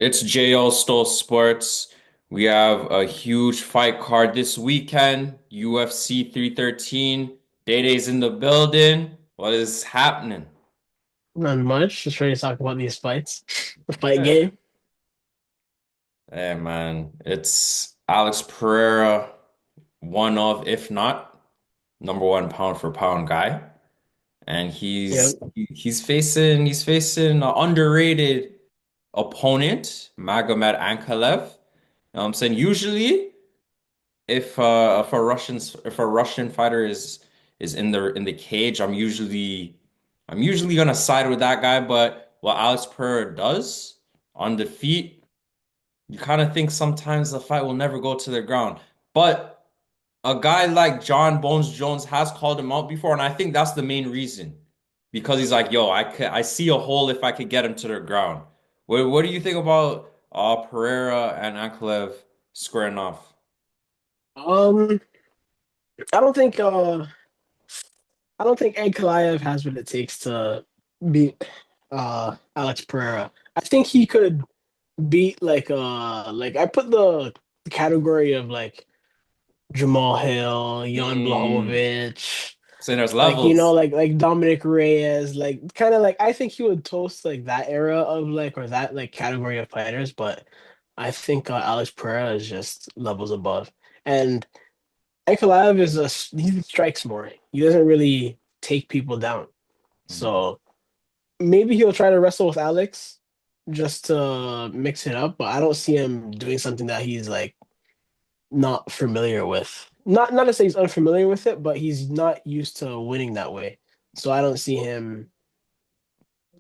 It's JO Stoll Sports. We have a huge fight card this weekend. UFC 313. Day Day's in the building. What is happening? Not much. Just ready to talk about these fights. The fight Yeah. game. Hey man, it's Alex Pereira, one of, if not, number one pound for pound guy. And Yeah. he's facing an underrated opponent, Magomed Ankalev. You know what I'm saying? Usually if a Russian fighter is in the cage, I'm usually gonna side with that guy. But what Alex Pereira does on the feet, you kind of think sometimes the fight will never go to the ground. But a guy like John Bones Jones has called him out before, and I think that's the main reason. Because he's like, yo, I see a hole if I could get him to the ground. What do you think about Pereira and Ankalev squaring off? Um, I don't think I don't think Ankalaev has what it takes to beat Alex Pereira. I think he could beat like I put the category of like Jamal Hill, Jan Mm. Blachowicz, So there's like levels. like Dominic Reyes, like kind of like I think he would toast like that era of like or that like category of fighters, but I think Alex Pereira is just levels above. And Ankalaev he strikes more. He doesn't really take people down. Mhm. So maybe he'll try to wrestle with Alex just to mix it up, but I don't see him doing something that he's like not familiar with. Not to say he's unfamiliar with it, but he's not used to winning that way. So I don't see him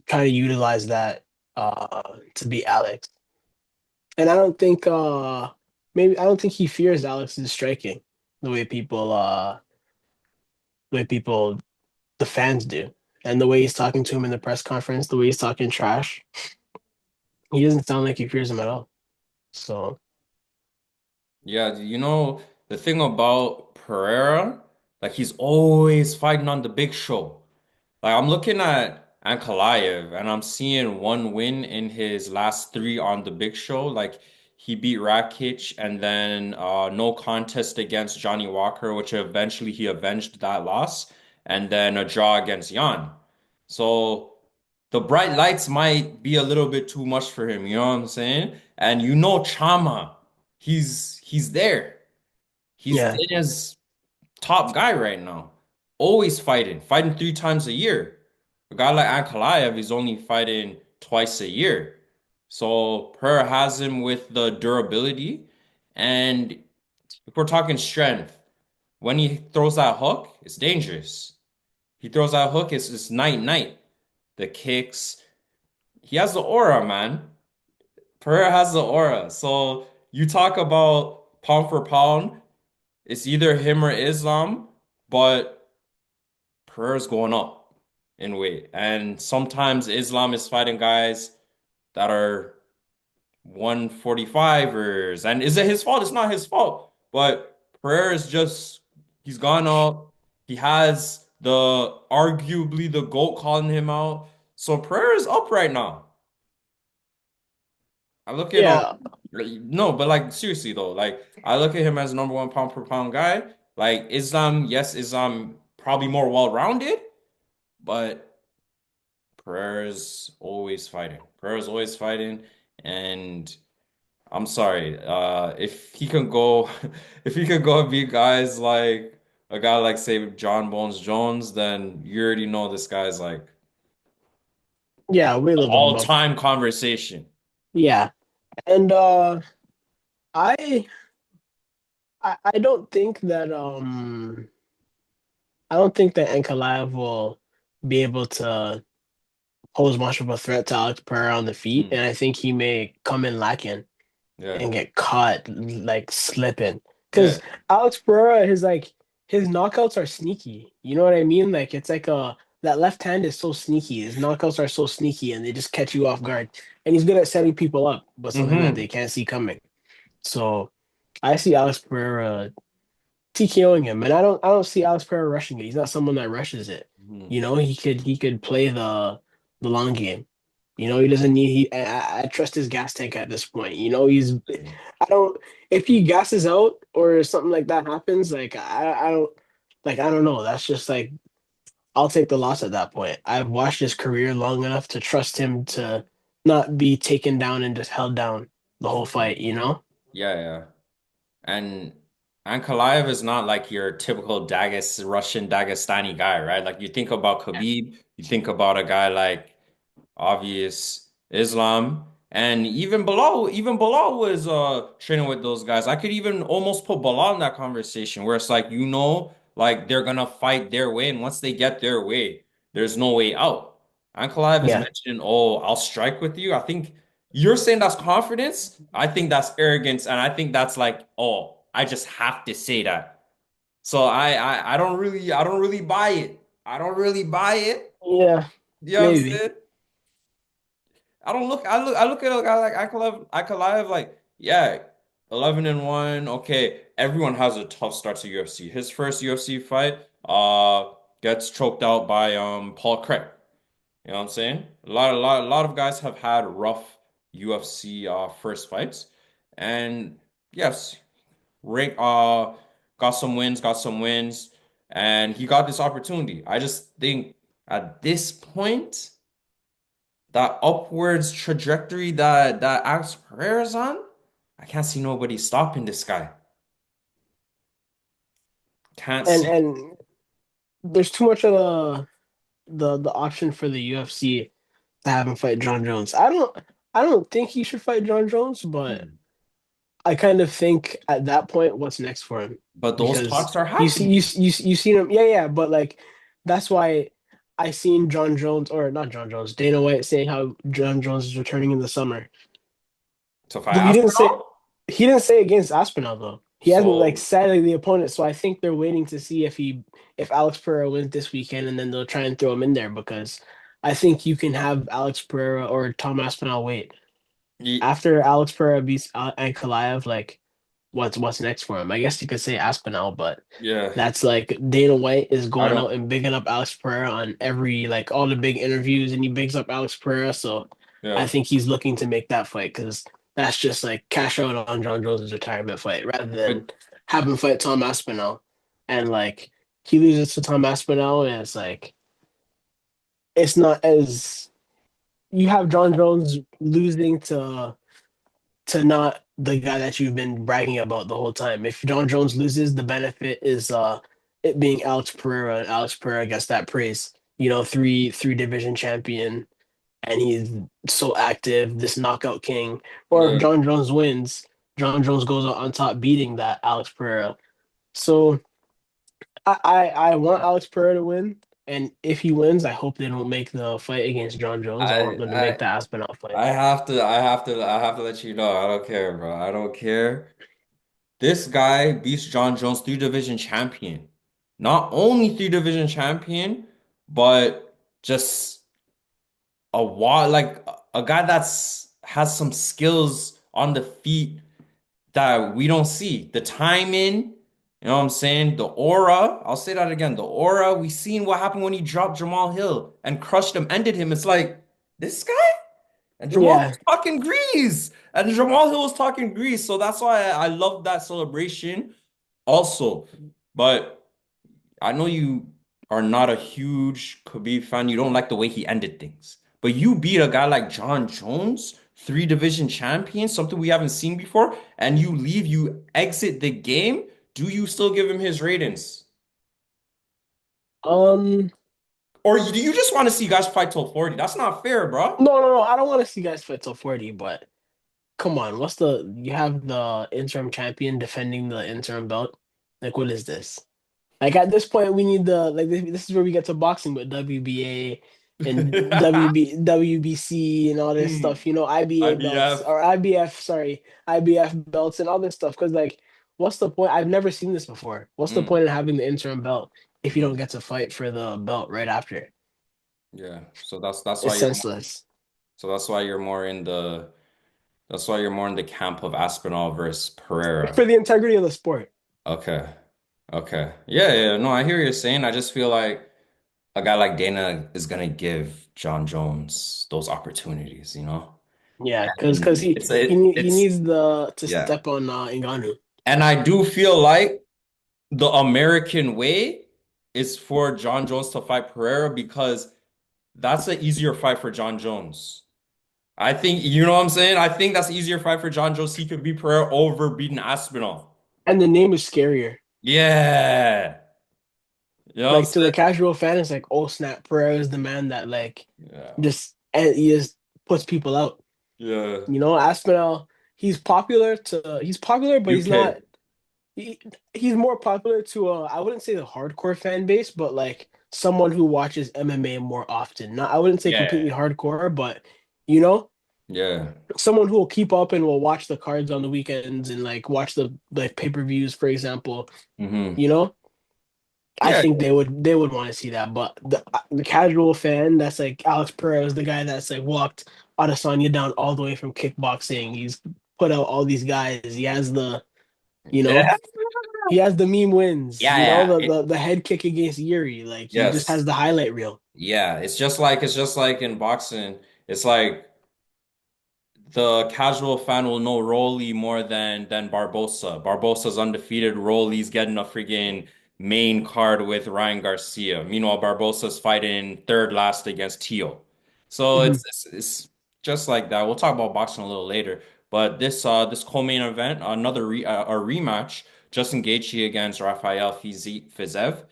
trying to utilize that to beat Alex. And I don't think maybe I don't think he fears Alex's striking the way people the fans do. And the way he's talking to him in the press conference, the way he's talking trash, he doesn't sound like he fears him at all. So Yeah, the thing about Pereira, like he's always fighting on the big show. Like I'm looking at Ankalaev and I'm seeing one win in his last three on the big show. Like he beat Rakic and then no contest against Johnny Walker, which eventually he avenged that loss, and then a draw against Jan. So the bright lights might be a little bit too much for him, you know what I'm saying? And Chama, he's there. He's yeah, Danya's top guy right now. Always fighting 3 times a year. A guy like Ankalaev is only fighting twice a year. So Per has him with the durability. And if we're talking strength, when he throws that hook, it's dangerous. He throws that hook, it's night night. The kicks, he has the aura, man. Pereira has the aura. So you talk about pound for pound, it's either him or Islam, but Pereira's going up in weight. And sometimes Islam is fighting guys that are 145ers. And is it his fault? It's not his fault. But Pereira is just, he's gone up. He has the arguably the GOAT calling him out. So Pereira's up right now. I look at yeah, no, but like seriously though, like I look at him as number one pound per pound guy. Like Islam, yes, Islam probably more well-rounded, but Pereira's always fighting, and I'm sorry. If he can go, if he can go and beat guys like a guy like say John Bones Jones, then you already know this guy's like yeah, way levels above. all-time conversation. Yeah. And I I don't think that I don't think that Ankalaev will be able to pose much of a threat to Alex Pereira on the feet, Hmm. and I think he may come in lacking Yeah, and get caught like slipping. yeah. Because Alex Pereira, his knockouts are sneaky. You know what I mean? Like it's like that left hand is so sneaky. His knockouts are so sneaky, and they just catch you off guard. And he's good at setting people up, but something that Hmm. they can't see coming. So I see Alex Pereira TKOing him, and I don't see Alex Pereira rushing it. He's not someone that rushes it. Hmm. You know, he could play the long game. You know, he doesn't need. I trust his gas tank at this point. You know, he's. I don't. If he gasses out or something like that happens, like I don't. Like I don't know. That's just like I'll take the loss at that point. I've watched his career long enough to trust him to not be taken down and just held down the whole fight. You know? Yeah, yeah. And Ankalaev is not like your typical Russian Dagestani guy, right? Like you think about Khabib, you think about a guy like obvious Islam, and even Bilal was training with those guys. I could even almost put Bilal in that conversation where it's like like they're gonna fight their way, and once they get their way, there's no way out. Ankalaev is Yeah. mentioning, "Oh, I'll strike with you." I think you're saying that's confidence. I think that's arrogance, and I think that's like, "Oh, I just have to say that." So I don't really buy it. I don't really buy it. Yeah. You know what I'm Maybe. saying? I look at a guy like Ankalaev like, yeah, 11-1. Okay, everyone has a tough start to UFC. His first UFC fight gets choked out by Paul Craig. You know what I'm saying? A lot of guys have had rough UFC first fights. And yes, Rick got some wins, and he got this opportunity. I just think at this point that upwards trajectory that Alex Pereira's on, I can't see nobody stopping this guy. Can't see. And there's too much of the option for the UFC to have him fight John Jones. I don't think he should fight John Jones, but Hmm. I kind of think at that point, what's next for him? But those Because talks are happening. you seen him, yeah, yeah, but like that's why I seen John Jones or not John Jones, Dana White saying how John Jones is returning in the summer. To fight He didn't say Aspinall? he didn't say against Aspinall though. He hasn't like So said like, the opponent, so I think they're waiting to see if Alex Pereira wins this weekend, and then they'll try and throw him in there because I think you can have Alex Pereira or Tom Aspinall wait ye- after Alex Pereira beats Ankalaev. Like, what's next for him? I guess you could say Aspinall, but yeah, that's like Dana White is I going out don't and bigging up Alex Pereira on every like all the big interviews, and he bigs up Alex Pereira. So I yeah. think he's looking to make that fight because that's just like cash out on John Jones' retirement fight rather than But have him fight Tom Aspinall. And like he loses to Tom Aspinall, and it's like it's not as you have John Jones losing to not the guy that you've been bragging about the whole time. If John Jones loses, the benefit is it being Alex Pereira, and Alex Pereira gets that praise. You know, three division champion, and he's so active, this knockout king. Or if yeah, John Jones wins, John Jones goes out on top beating that Alex Pereira. So I want Alex Pereira to win. And if he wins, I hope they don't make the fight against John Jones. I want I them to make I the Aspinall fight. I have to let you know. I don't care, bro. I don't care. This guy beats John Jones, three division champion. Not only three division champion, but just like a guy that's has some skills on the feet that we don't see. The timing, you know what I'm saying? The aura. I'll say that again. The aura. We seen what happened when he dropped Jamal Hill and crushed him, ended him. It's like this guy and Jamal Yeah. was talking grease, and Jamal Hill was talking grease. So that's why I love that celebration also. But I know you are not a huge Khabib fan. You don't like the way he ended things. But you beat a guy like John Jones, three division champion, something we haven't seen before, and you exit the game. Do you still give him his ratings? Um. Or do you just want to see guys fight till 40? That's not fair, bro. No. I don't want to see guys fight till 40, but come on. What's the you have the interim champion defending the interim belt? Like, what is this? Like at this point, we need the like this is where we get to boxing with WBA and WBC and all this stuff. You know, IBA belts IBF. or IBF, sorry, IBF belts and all this stuff. Because like, what's the point? I've never seen this before. What's the Mm, point in having the interim belt if you don't mm, get to fight for the belt right after? yeah. So that's why It's you're senseless. that's why you're more in that's why you're more in the camp of Aspinall versus For Pereira. the integrity of the sport. Okay. Okay. Yeah, yeah. No, I hear what you're saying. I just feel like a guy like Dana is gonna give John Jones those opportunities, you know? Yeah, because And he he it's needs the to yeah. step on Ngannou. And I do feel like the American way is for John Jones to fight Pereira because that's an easier fight for John Jones. I think, you know what I'm saying? I think that's an easier fight for John Jones. He could beat Pereira over beating Aspinall. And the name is scarier. Yeah. You know what I'm Like to the saying? casual fan, it's like, oh snap, Pereira is the man that like Yeah. just and he just puts people out. Yeah. You know, Aspinall, he's popular, but he's UK. not he, he's more popular to I wouldn't say the hardcore fan base, but like someone who watches MMA more often. Not I wouldn't say completely Yeah. hardcore, but you know, Yeah. someone who will keep up and will watch the cards on the weekends and like watch the like pay-per-views, for example. Hmm. You know, I Yeah. think they would want to see that, but the casual fan that's like Alex Pereira is the guy that's like walked Adesanya down all the way from kickboxing. He's put out all these guys. He has the you know Yeah. he has the meme wins. Yeah. You know Yeah. the head kick against Yuri. Like he just Yes. has the highlight reel. Yeah. It's just like in boxing. It's like the casual fan will know Rolly more than Barbosa. Barbosa's undefeated. Rolly's getting a freaking main card with Ryan Garcia. Meanwhile, Barbosa's fighting third last against Tio. So Mhm. it's just like that. We'll talk about boxing a little later. But this co-main event, a rematch, Justin Gaethje against Rafael Fiziev.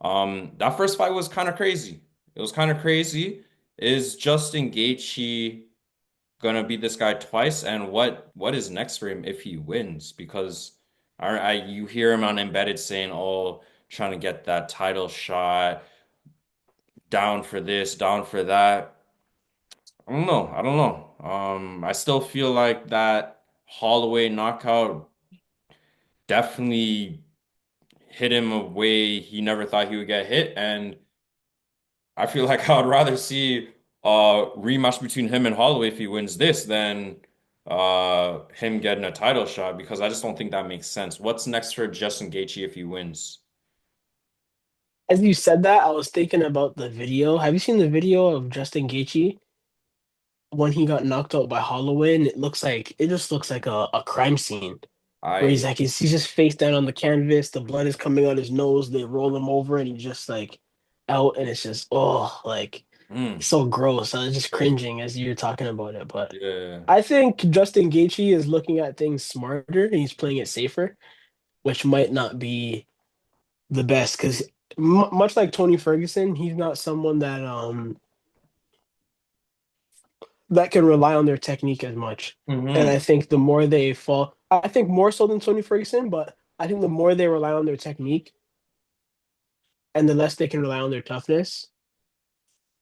That first fight was kind of crazy. It was kind of crazy. Is Justin Gaethje gonna beat this guy twice, and what is next for him if he wins? Because you hear him on Embedded saying, "Oh, trying to get that title shot, down for this, down for that." I don't know. I don't know. I still feel like that Holloway knockout definitely hit him a way he never thought he would get hit, and I feel like I would rather see a rematch between him and Holloway if he wins this than him getting a title shot because I just don't think that makes sense. What's next for Justin Gaethje if he wins? As you said that, I was thinking about the video. Have you seen the video of Justin Gaethje when he got knocked out by Holloway? And it just looks like a crime scene. Where he's I like he's just face down on the canvas, the blood is coming out his nose, they roll him over and he's just like out and it's just like mm, so gross. I was just cringing as you're talking about it. But yeah. I think Justin Gaethje is looking at things smarter and he's playing it safer, which might not be the best because much like Tony Ferguson, he's not someone that can rely on their technique as much. And Hmm. I think the more they fall, I think more so than Tony Ferguson, but I think the more they rely on their technique and the less they can rely on their toughness,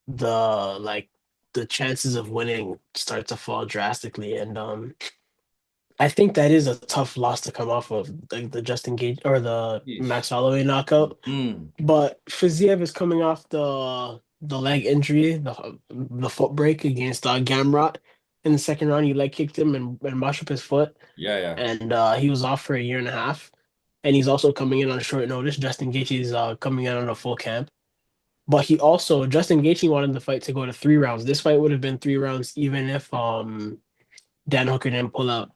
the like the chances of winning start to fall drastically. And I think that is a tough loss to come off of, like the Justin Gage or the Yeesh. Max Holloway knockout. Mm, But Fiziev is coming off the leg injury, the foot break against Gamrot in the second round. He leg kicked him and mashed up his foot, yeah, yeah. and he was off for a year and a half. And he's also coming in on short notice. Justin Gaethje is coming in on a full camp. But Justin Gaethje wanted the fight to go to 3 rounds. This fight would have been 3 rounds even if Dan Hooker didn't pull out.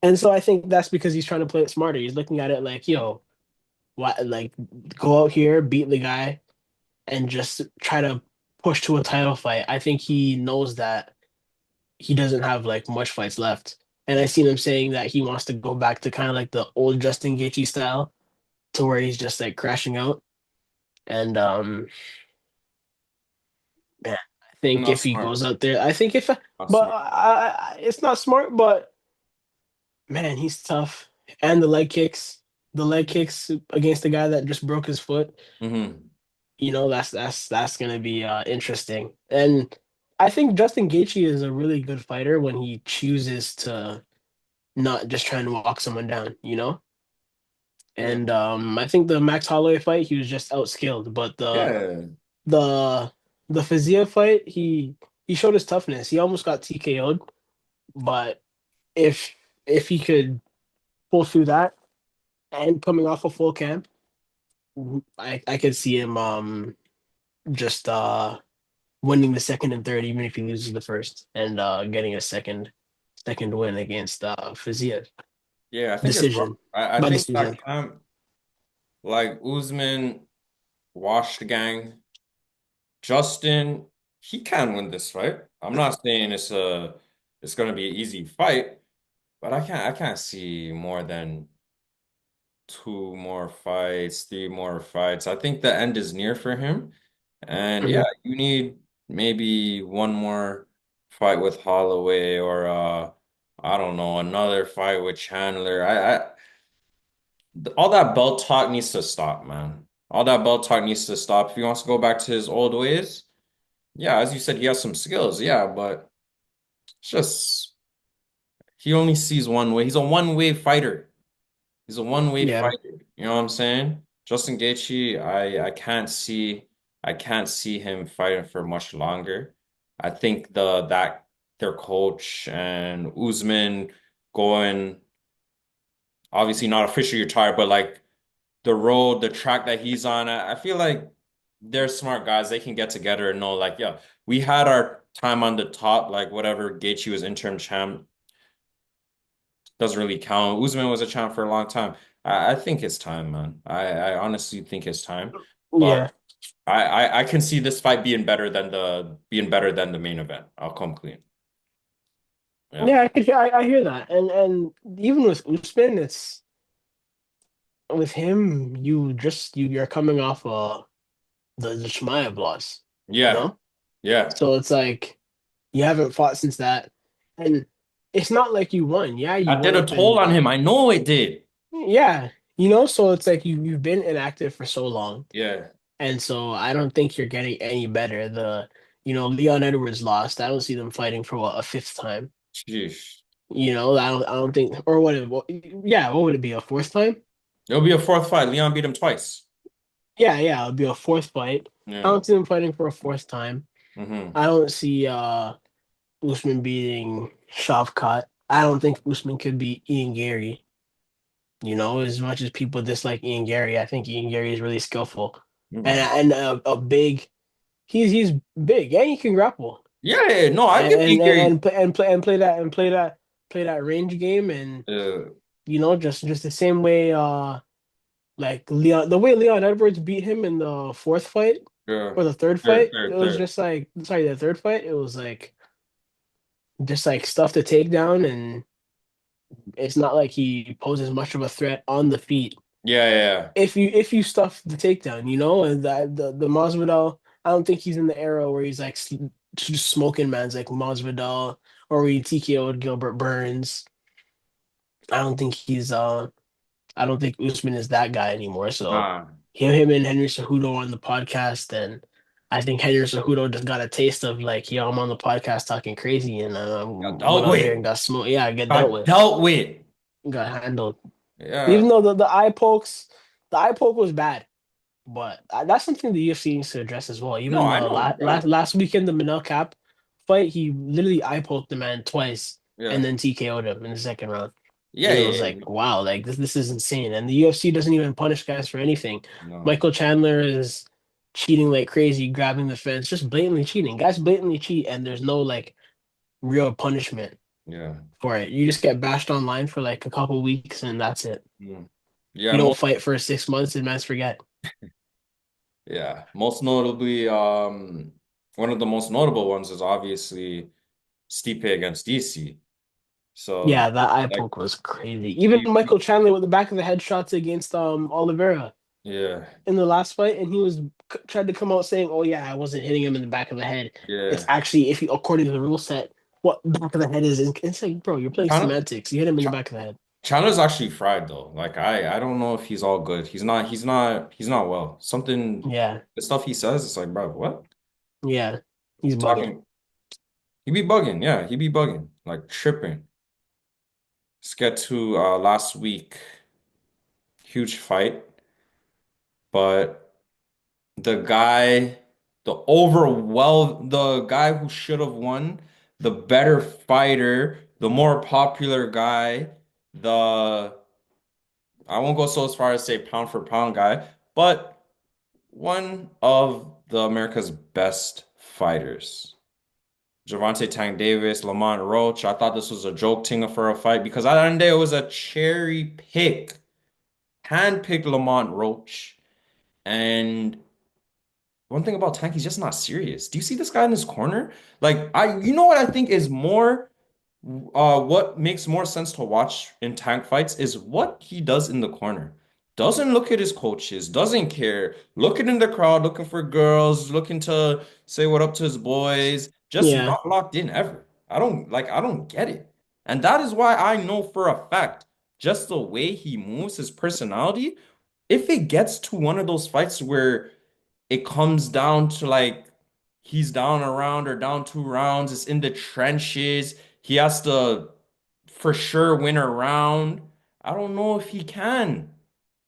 And so I think that's because he's trying to play it smarter. He's looking at it like, yo, what like go out here, beat the guy, and just try to push to a title fight. I think he knows that he doesn't have like much fights left. And I seen him saying that he wants to go back to kind of like the old Justin Gaethje style to where he's just like crashing out. And man, I think Not if he smart. goes out there, I think if, Not but smart. it's not smart. But man, he's tough, and the leg kicks against the guy that just broke his foot. Hmm. That's gonna be interesting. And I think Justin Gaethje is a really good fighter when he chooses to not just try and walk someone down. Yeah. And I think the Max Holloway fight, he was just outskilled, but Yeah. the the Fiziev fight, he showed his toughness. He almost got TKO'd, but if if he could pull through that and coming off a full camp, I could see him. just winning the second and third, even if he loses the first, and getting a second win against Fiziev. Yeah, I think it's Decision I by think decision. that camp like Usman washed the gang. Justin, he can win this fight. I'm not saying it's gonna be an easy fight, but I can't see more than two more fights, three more fights. I think the end is near for him. And yeah, Mhm. you need maybe one more fight with Holloway or I don't know, another fight with Chandler. All that belt talk needs to stop, man. All that belt talk needs to stop. If he wants to go back to his old ways, yeah, as you said, he has some skills, yeah, but it's just he only sees one way. He's a one-way fighter. He's a one-way Yeah, fighter. You know what I'm saying? Justin Gaethje, I can't see him fighting for much longer. I think that their coach and Usman going obviously not officially retired, but like the road, the track that he's on, I feel like they're smart guys. They can get together and know like, yeah, we had our time on the top, like whatever Gaethje was interim champ doesn't really count. Usman was a champ for a long time. I think it's time, man. I honestly think it's time. But yeah, I can see this fight being better than the main event. I'll come clean. Yeah. yeah. I hear that, and even with Usman, it's with him. You're coming off the Chimaev loss, you Yeah. know. Yeah. So it's like you haven't fought since that, and it's not like you won. Yeah, you That went did a up toll and on him. I know it did. yeah, So it's like you've been inactive for so long. Yeah. And so I don't think you're getting any better. Leon Edwards lost. I don't see them fighting for what, a fifth time. Sheesh. I don't think, or yeah, what would it be, a fourth time? It'll be a fourth fight. Leon beat him twice. Yeah, it'll be a fourth fight. I Yeah. don't see them fighting for a fourth time. Hmm. I don't see Usman beating Shavkat. I don't think Usman could beat Ian Gary. As much as people dislike Ian Gary, I think Ian Gary is really skillful Hmm. and a big. He's big and he can grapple. Yeah, yeah, no, I give you and and Gary. and play and play and play that range game and Uh, just the same way like Leon Edwards beat him in the fourth fight yeah. or the third Third, fight, it third, was third. just like, sorry, the third fight, it was like just like stuff to take down, and it's not like he poses much of a threat on the feet Yeah, yeah, yeah. if you stuff the takedown, and that the Masvidal, I don't think he's in the era where he's like just smoking mans like Masvidal, or where he TKO'd Gilbert Burns. I don't think I don't think Usman is that guy anymore. So Nah. him and Henry Cejudo on the podcast, and I think Henry Cejudo just got a taste of like, I'm on the podcast talking crazy, and Got went dealt out there and with. got smoked. Yeah, I get dealt Got with, dealt with. got handled. Yeah. Even though the eye poke was bad. But that's something the UFC needs to address as well. No, Even I the know, bro. last weekend, the Manel Cap fight, he literally eye poked the man twice and Yeah. then TKO'd him in the second round. Yeah, And it yeah, was yeah. like, wow, like this is insane. And the UFC doesn't even punish guys for anything. No. Michael Chandler is cheating like crazy, grabbing the fence, just blatantly cheating. Guys blatantly cheat, and there's no like real punishment Yeah. for it. You just get bashed online for like a couple weeks, and that's it. Mm. Yeah, You don't most fight for 6 months, and man's forget. yeah. Most notably, one of the most notable ones is obviously Stipe against DC. So Yeah, that eye like poke was crazy. Even you, Michael Chandler with the back of the head shots against Oliveira yeah, in the last fight, and he was tried to come out saying, "Oh yeah, I wasn't hitting him in the back of the head." It's yeah. actually, if you according to the rule set, what back of the head is. It's like, bro, you're playing China, semantics. You hit him in Ch the back of the head. China's actually fried though. Like I don't know if he's all good. He's not well. Something Yeah, the stuff he says, it's like, bro, what? yeah, he's bugging. Talking he be bugging, yeah, he be bugging, like tripping. Let's get to last week. Huge fight, but the guy, the guy who should have won, the better fighter, the more popular guy, the I won't go so as far as say pound for pound guy, but one of the America's best fighters. Javante Tank Davis, Lamont Roach. I thought this was a joke thing for a fight because at the end of the day, it was a cherry pick. Hand-picked Lamont Roach. And one thing about Tank, he's just not serious. Do you see this guy in his corner? You know what I think is more, what makes more sense to watch in Tank fights is what he does in the corner. Doesn't look at his coaches, doesn't care, looking in the crowd, looking for girls, looking to say what up to his boys, just Yeah, not locked in ever. I don't get it. And that is why I know for a fact, just the way he moves, his personality, if it gets to one of those fights where it comes down to like he's down a round or down 2 rounds. It's in the trenches. He has to for sure win a round. I don't know if he can.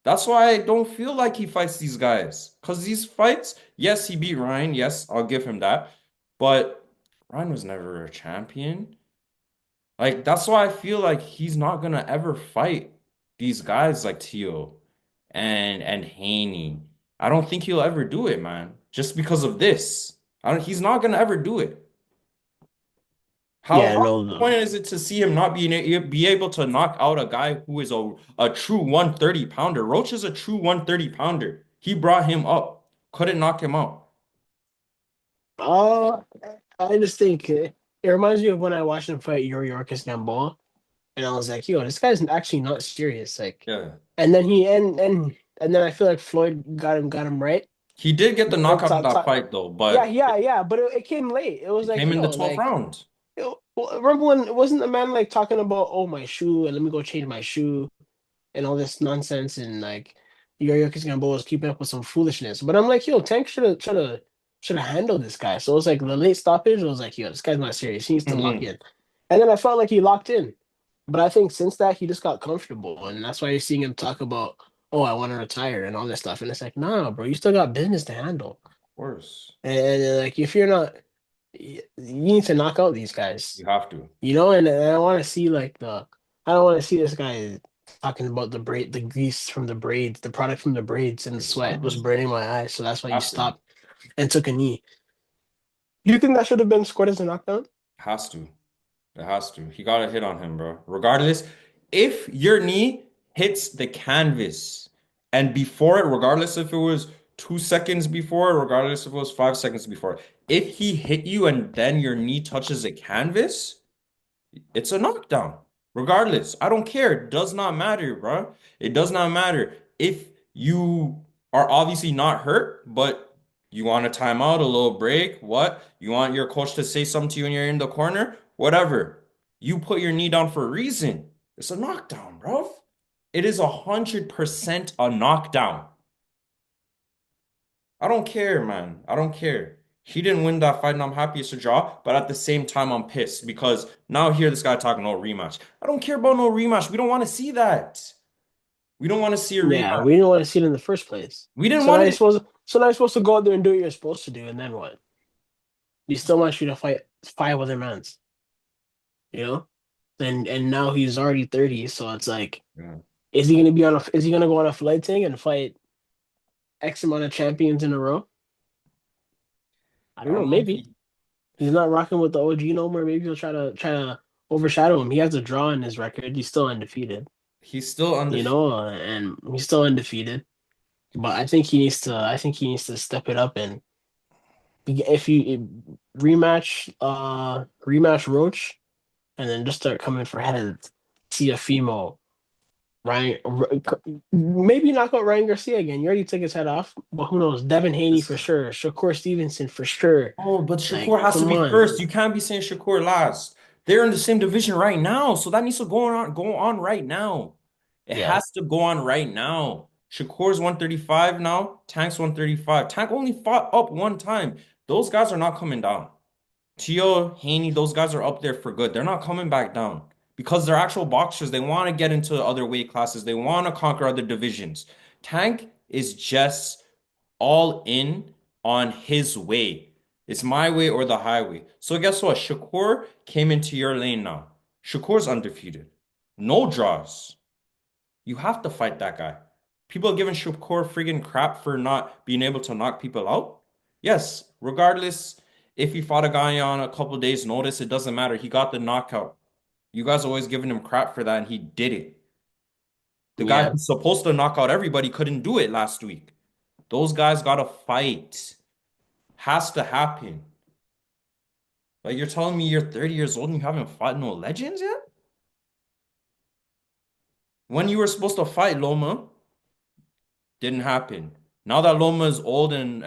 That's why I don't feel like he fights these guys. Because these fights, yes, he beat Ryan. Yes, I'll give him that. But Ryan was never a champion. Like, that's why I feel like he's not gonna ever fight these guys like Tio and Haney. I don't think he'll ever do it, man. Just because of this. He's not gonna ever do it. yeah, How no, point is it to see him not be able to knock out a guy who is a true 130 pounder? Roach is a true 130 pounder. He brought him up, couldn't knock him out. uh, I just think it reminds me of when I watched him fight Yuri Orkis Gamboa, and I was like, yo, this guy's actually not serious. Like, Yeah. and then he and then I feel like Floyd got him right. He did get the Like, knockout in that fight though, yeah, but yeah, yeah, but it came late. It was it like, came in the yo, 12th like, round. remember when it wasn't the man like talking about, oh, my shoe, and let me go change my shoe and all this nonsense, and like Yuriorkis Gamboa was keeping up with some foolishness. But I'm like, yo, Tank should have handled this guy. So it was like the late stoppage. I was like, yo, this guy's not serious. He needs to lock Hmm. in. And then I felt like he locked in. But I think since that he just got comfortable, and that's why you're seeing him talk about, oh, I want to retire and all this stuff. And it's like, nah, bro, you still got business to handle. Of course. And like, if you're not, you need to knock out these guys. You have to. And I want to see like I don't want to see this guy talking about the grease from the braids, the product from the braids, and the sweat was Exactly. burning my eyes. So that's why you Have to. stopped and took a knee. Do you think that should have been scored as a knockdown? Has to. It has to. He got a hit on him, bro. Regardless, if your knee hits the canvas and before it, regardless if it was 2 seconds before, regardless if it was 5 seconds before, if he hit you and then your knee touches the canvas, it's a knockdown. Regardless, I don't care. It does not matter, bro. It does not matter. If you are obviously not hurt, but you want a timeout, a little break, what? You want your coach to say something to you when you're in the corner? Whatever. You put your knee down for a reason. It's a knockdown, bro. It is 100% a knockdown. I don't care, man. I don't care. He didn't win that fight, and I'm happy it's a draw. But at the same time, I'm pissed because now I hear this guy talking no rematch. I don't care about no rematch. We don't want to see that. We don't want to see a Yeah, rematch. we didn't want to see it in the first place. We didn't So now want you're it. supposed to go out there and do what you're supposed to do, and then what? He still wants you to fight five other mans, you know? And now he's already 30, so it's like, Yeah. is he gonna go on a flight thing and fight X amount of champions in a row? I I don't know, don't know if maybe. he He's not rocking with the OG no more. Maybe he'll try to overshadow him. He has a draw in his record. He's still undefeated, he's still undefeated. and he's still undefeated. But I think he needs to step it up, and if you rematch Roach, and then just start coming for heads. Tiafimo, Ryan, maybe knock out Ryan Garcia again. You already took his head off, but who knows? Devin Haney for sure. Shakur Stevenson for sure. Oh, but Like, Shakur has to come be on. first. You can't be saying Shakur last. They're in the same division right now, so that needs to go on right now. It Yeah. has to go on right now. Shakur's 135 now. Tank's 135. Tank only fought up one time. Those guys are not coming down. Tio, Haney, those guys are up there for good. They're not coming back down because they're actual boxers. They want to get into other weight classes. They want to conquer other divisions. Tank is just all in on his way. It's my way or the highway. So guess what? Shakur came into your lane now. Shakur's undefeated. No draws. You have to fight that guy. People are giving Shakur friggin' crap for not being able to knock people out. Yes, regardless if he fought a guy on a couple days' notice, it doesn't matter. He got the knockout. You guys always giving him crap for that, and he did it. The guy Yeah, who's supposed to knock out everybody couldn't do it last week. Those guys gotta fight. Has to happen. Like you're telling me you're 30 years old and you haven't fought no legends yet? When you were supposed to fight Loma, didn't happen. Now that Loma is old and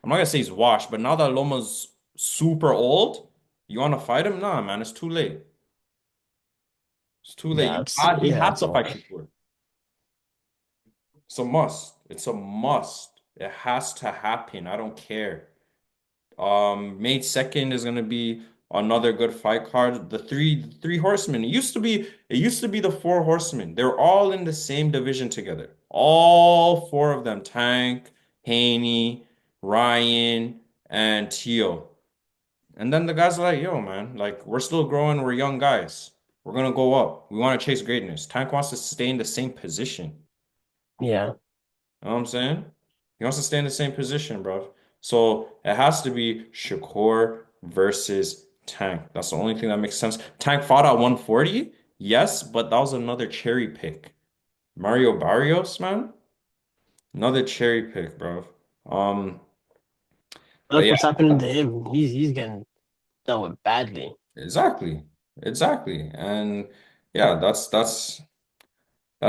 I'm not gonna say he's washed, but now that Loma's super old, you want to fight him? Nah, man, it's too late. It's too late. He has it's to all. fight Shakur. It's a must. It's a must. It has to happen. I don't care. May 2nd is gonna be another good fight card. The three horsemen. It used to be the four horsemen. They're all in the same division together. All four of them, Tank, Haney, Ryan, and Teal. And then the guys are like, yo, man, like we're still growing, we're young guys. We're gonna go up. We want to chase greatness. Tank wants to stay in the same position. Yeah, You know what I'm saying? He wants to stay in the same position, bro. So it has to be Shakur versus Tank. That's the only thing that makes sense. Tank fought at 140, yes, but that was another cherry pick. Mario Barrios, man, another cherry pick, bro. Um, but look yeah, what's happening to him. He's getting dealt with badly. exactly, exactly, and yeah, that's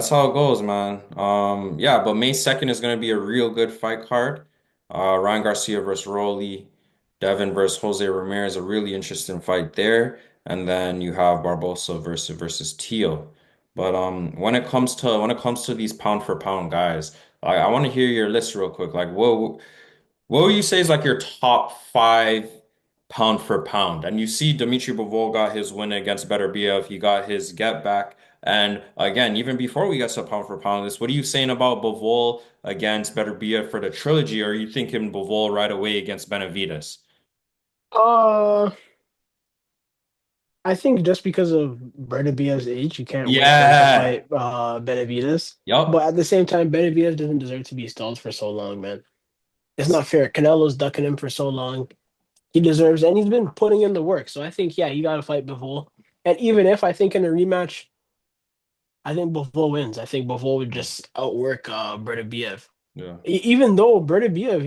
how it goes, man. Yeah, but May 2nd is going to be a real good fight card. Ryan Garcia versus Rolly, Devin versus Jose Ramirez, a really interesting fight there. And then you have Barbosa versus Teal. But when it comes to these pound for pound guys, I want to hear your list real quick. Like what would you say is like your top five pound for pound? And you see Dimitri Bivol got his win against Beterbiev. He got his get back. And again, even before we get to pound for pound list, what are you saying about Bivol against Beterbiev for the trilogy? Or are you thinking Bivol right away against Benavides? Uh, I think just because of Bernabiev's age, you can't wait for him to Yeah. fight Benavides. But Yup. at the same time, Benavides doesn't deserve to be stalled for so long, man. It's not fair. Canelo's ducking him for so long. He deserves, and he's been putting in the work. So I think, yeah, he got to fight Bivol. And even if I think in a rematch, I think Bivol wins. I think Bivol would just outwork Berdabiev. Yeah. Even though Berdabiev,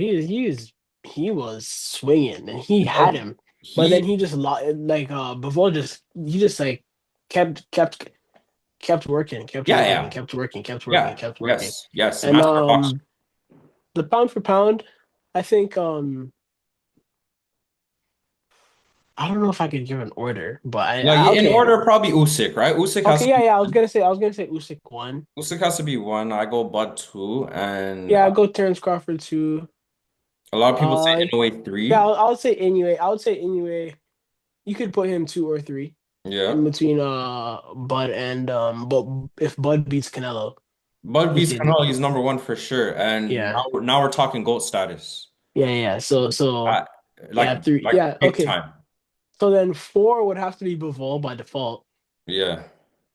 he was swinging and he had No, him, but then he, he just like Bivol just he just like kept working, kept yeah, working, and yeah, kept working, kept working, yeah. kept working. Yes, yes. And Master boxer. the pound for pound, I think I don't know if I could give an order, but Like I in okay. order, probably Usyk, right? Usyk has Okay, to yeah, be yeah. I was gonna say Usyk one. Usyk has to be one. I go Bud two, and Yeah, I'll go Terrence Crawford two. a lot of people say Uh, Inoue yeah, three. I would say anyway. I would say anyway. You could put him two or three in Yeah. between Bud and but if Bud beats Canelo, Bud he beats could Canelo, he's number one for sure. And yeah. now we're talking GOAT status. Yeah. So I, yeah, like three. like Yeah, big okay. time. So then four would have to be Bivol by default Yeah.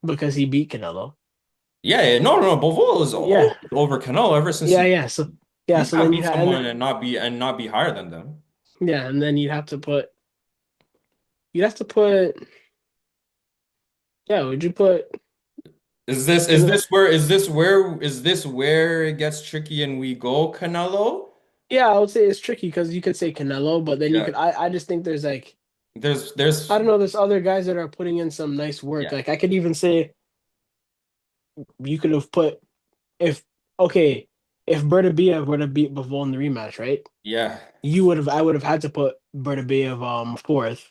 because he beat Canelo. Yeah, yeah. No, no, no. Bivol is Yeah. over Canelo ever since Yeah. he So can't then you beat have someone and not be higher than them. and then you'd have to put yeah, would you put Is this is Canelo? this where is this where is this where it gets tricky and we go Canelo? Yeah, I would say it's tricky because you could say Canelo, but then you Yeah. could I just think there's like I There's don't know, there's other guys that are putting in some nice work. yeah. Like I could even say you could have put if okay, if Berta were to beat Bivol in the rematch, right? Yeah. I would have had to put Berta fourth,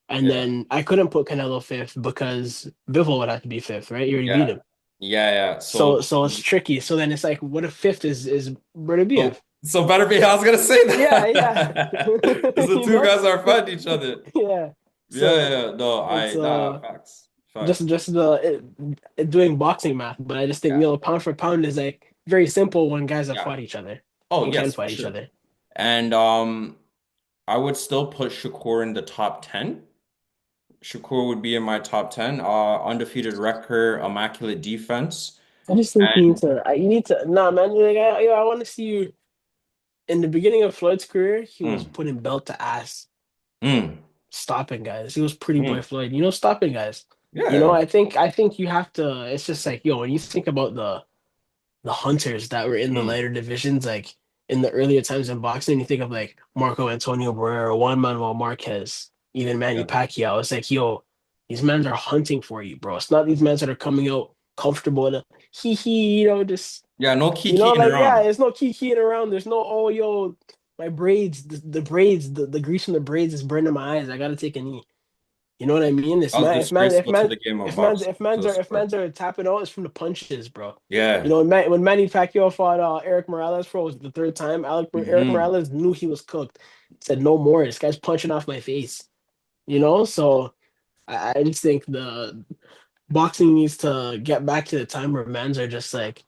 and Yeah. then I couldn't put Canelo fifth because Bivol would have to be fifth, right? You already beat Yeah. him. Yeah, yeah. So it's tricky. So then it's like, what if fifth is Berta? So better be. I was gonna say Yeah. that because the You two know? guys are fighting each other. Yeah. Yeah, So yeah. No, it's facts, just facts. doing boxing math, but I just think Yeah, pound for pound is like very simple when guys have yeah. fought each other Oh and can yes, for fight each sure. other. And I would still put Shakur in the top 10. Shakur would be in my top 10. Undefeated record, immaculate defense. I just think And you need to. Nah, man. Like, I want to see you. in the beginning of Floyd's career, he was Mm, putting belt to ass, mm, stopping guys. He was pretty boy mm. Floyd, stopping guys. Yeah. I think you have to. It's just like yo, when you think about the hunters that were in the Mm, lighter divisions, like in the earlier times in boxing, you think of like Marco Antonio Barrera, Juan Manuel Marquez, even Manny yeah. Pacquiao. It's like, yo, these men are hunting for you, bro. It's not these men that are coming out comfortable and hee hee, just Yeah, no kikiing like yeah, around. there's no keying around. There's no oh yo, my braids, the braids, the grease from the braids is burning my eyes. I gotta take a knee. You know what I mean? This That was man, disgraceful to the game of boxing, to the if sport. man's are tapping out, it's from the punches, bro. Yeah. When Manny Pacquiao fought Eric Morales for was the third time, Eric Hmm. Morales knew he was cooked. Said no more. This guy's punching off my face. So I just think the boxing needs to get back to the time where men's are just like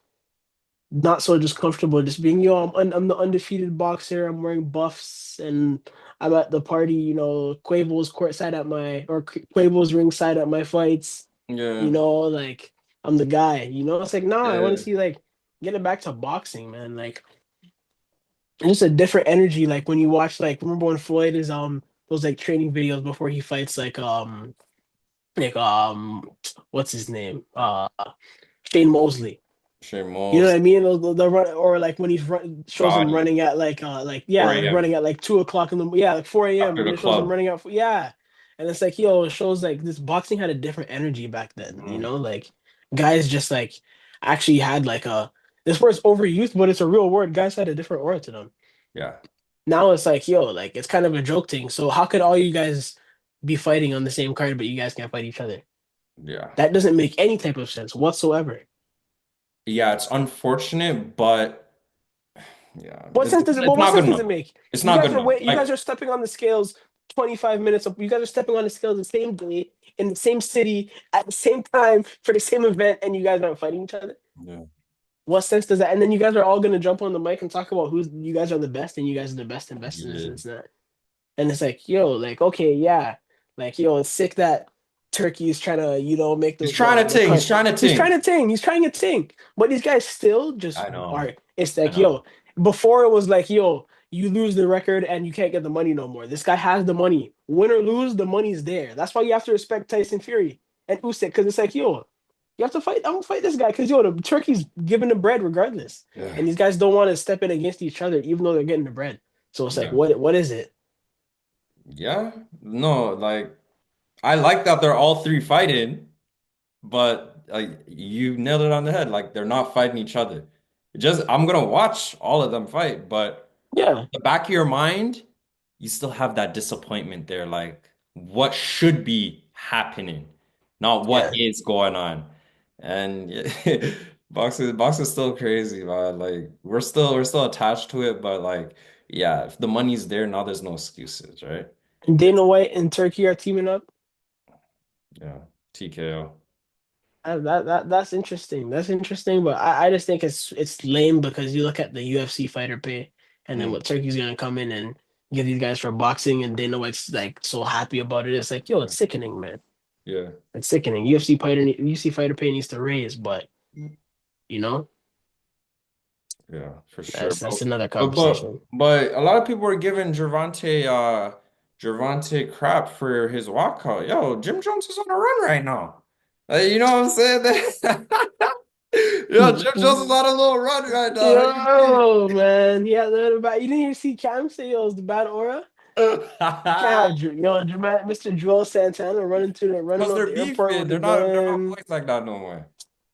not so just comfortable, just being I'm the undefeated boxer. I'm wearing buffs and I'm at the party. Quavo's courtside at my or Quavo's ringside at my fights. Yeah. Like I'm the guy. It's like nah. I want Yeah. to see like getting back to boxing, man. Like it's just a different energy. Like when you watch like remember when Floyd is those like training videos before he fights like what's his name Shane Mosley. Shane You know what Moss, I mean? The run, or like when shows him Gotti, running at yeah, 4 like a.m. running at like 2 o'clock in the like 4 a.m. after when the it shows him club. running out. Yeah, and it's like yo, it shows like this boxing had a different energy back then. Mm. Like guys just like actually had like this word's overused, but it's a real word. Guys had a different aura to them. Yeah. Now it's like yo, like it's kind of a joke thing. So how could all you guys be fighting on the same card, but you guys can't fight each other? Yeah. That doesn't make any type of sense whatsoever. Yeah, it's unfortunate, but yeah, What sense does it? Well, it's what not good sense does it enough. make? It's not good enough. You guys Like, are stepping on the scales 25 minutes. You guys are stepping on the scales the same day in the same city at the same time for the same event, and you guys aren't fighting each other. yeah, What sense does that? And then you guys are all gonna jump on the mic and talk about who's you guys are the best, and you guys are the best and best in this yeah. and this and that. And it's like, yo, like okay, yeah, like yo, it's sick that Turkey is trying to make He's trying to the ting. cut. He's trying to He's ting. trying to ting. He's trying to ting. But these guys still just I know. are. It's I like, know. yo, before it was like, yo, you lose the record and you can't get the money no more. This guy has the money. Win or lose, the money's there. That's why you have to respect Tyson Fury and Usyk because it's like, yo, you have to fight. I'm gonna fight this guy because yo, the Turkey's giving the bread regardless, Yeah. and these guys don't want to step in against each other even though they're getting the bread. So it's like, Yeah. what is it? Yeah. No, like I like that they're all three fighting, but like you nailed it on the head. Like they're not fighting each other. Just I'm gonna watch all of them fight, but Yeah, the back of your mind, you still have that disappointment there. Like, what should be happening, not what yeah. is going on. And boxing is still crazy, man. Like, we're still attached to it, but like, yeah, if the money's there, now there's no excuses, right? Dana White and Turkey are teaming up. Yeah, TKO. That's interesting. That's interesting, but I just think it's lame because you look at the UFC fighter pay, and then Mm, what Turkey's gonna come in and give these guys for boxing, and Dana White's like so happy about it. It's like, yo, it's sickening, man. yeah, It's sickening. UFC fighter pay needs to raise, but you know, yeah, for sure. that's another But conversation. but a lot of people were giving Gervonta crap for his walkout. Yo, Jim Jones is on a run right now. You know what I'm saying? Yo, Jim Jones is on a little run right now. How you see? Yo, man, yeah, you didn't even see Cam say yo, it was the bad aura. Can't have Mr. Joel Santana running Because out they're the airport beefing. with a They're not gun. boys like that no more.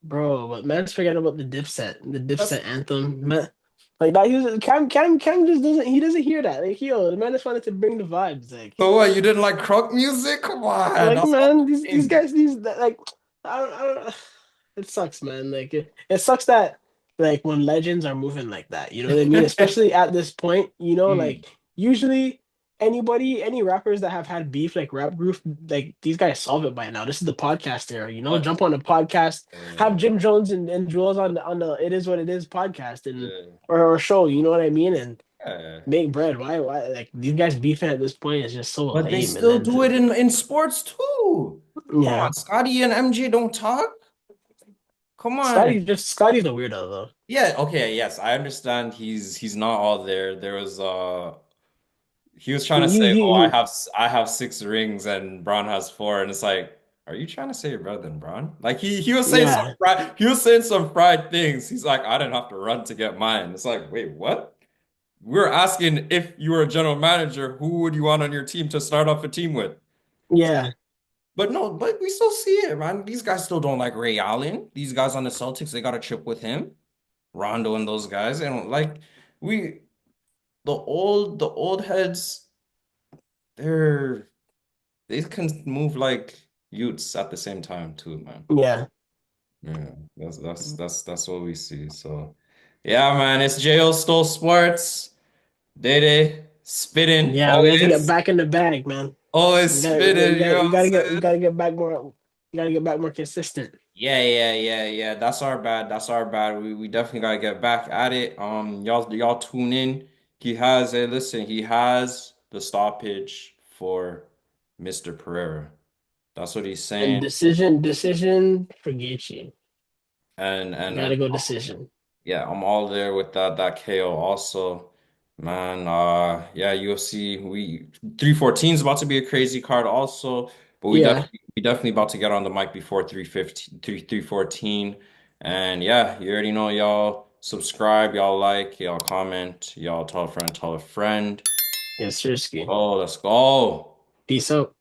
Bro, but man's forgetting about the That's Dipset anthem. Man, like that, Cam just doesn't hear that. Like, yo, the man just wanted to bring the vibes. so what, you didn't like crunk music? Come on. Like That's all man, I'm these saying. guys, like, I don't. It sucks, man. Like, it sucks that like when legends are moving like that. You know what I mean? Especially at this point. Mm, Like usually any rappers that have had beef like rap group, like these guys solve it by now. This is the podcast era. but Jump on a podcast, have uh, Jim Jones and Jules on the It Is What It Is podcast and yeah, or show. You know what I mean? And yeah. make bread. Why like these guys beefing at this point is just so But they lame. And still then do it in sports too. Come yeah. on, Scotty and MJ don't talk. come on. Scotty's a weirdo though. Yeah, okay, yes, I understand he's not all there. There was he was trying to say, "Oh, I have six rings and Braun has four," and it's like, are you trying to say you're better than Braun? Like Yeah, he was saying some fried things. He's like, I didn't have to run to get mine. It's like, wait, what? We're asking if you were a general manager, who would you want on your team to start off a team with? yeah, But no, but we still see it, man. These guys still don't like Ray Allen. These guys on the Celtics, they got a chip with him, Rondo and those guys, and like we the old heads, they're they can move like Utes at the same time too, man. yeah, Yeah, that's what we see. So yeah, man, it's JO Stole Sports. Day spitting yeah. We have to get always, back in the bag, man. always spitting. You know what I'm We saying? gotta get back more. You gotta get back more consistent. Yeah. That's our bad. That's our bad. We definitely gotta get back at it. Y'all tune in. Listen, he has the stoppage for Mr. Pereira. That's what he's And saying. decision for Gaethje. And Gotta go decision. yeah, I'm all there with that KO also. Man, yeah, UFC we 314 is about to be a crazy card also, but Yeah, we definitely about to get on the mic before 315 314. And yeah, you already know y'all subscribe, y'all like, y'all comment, y'all tell a friend, tell a friend. yeah, seriously. Oh, let's go. Peace out.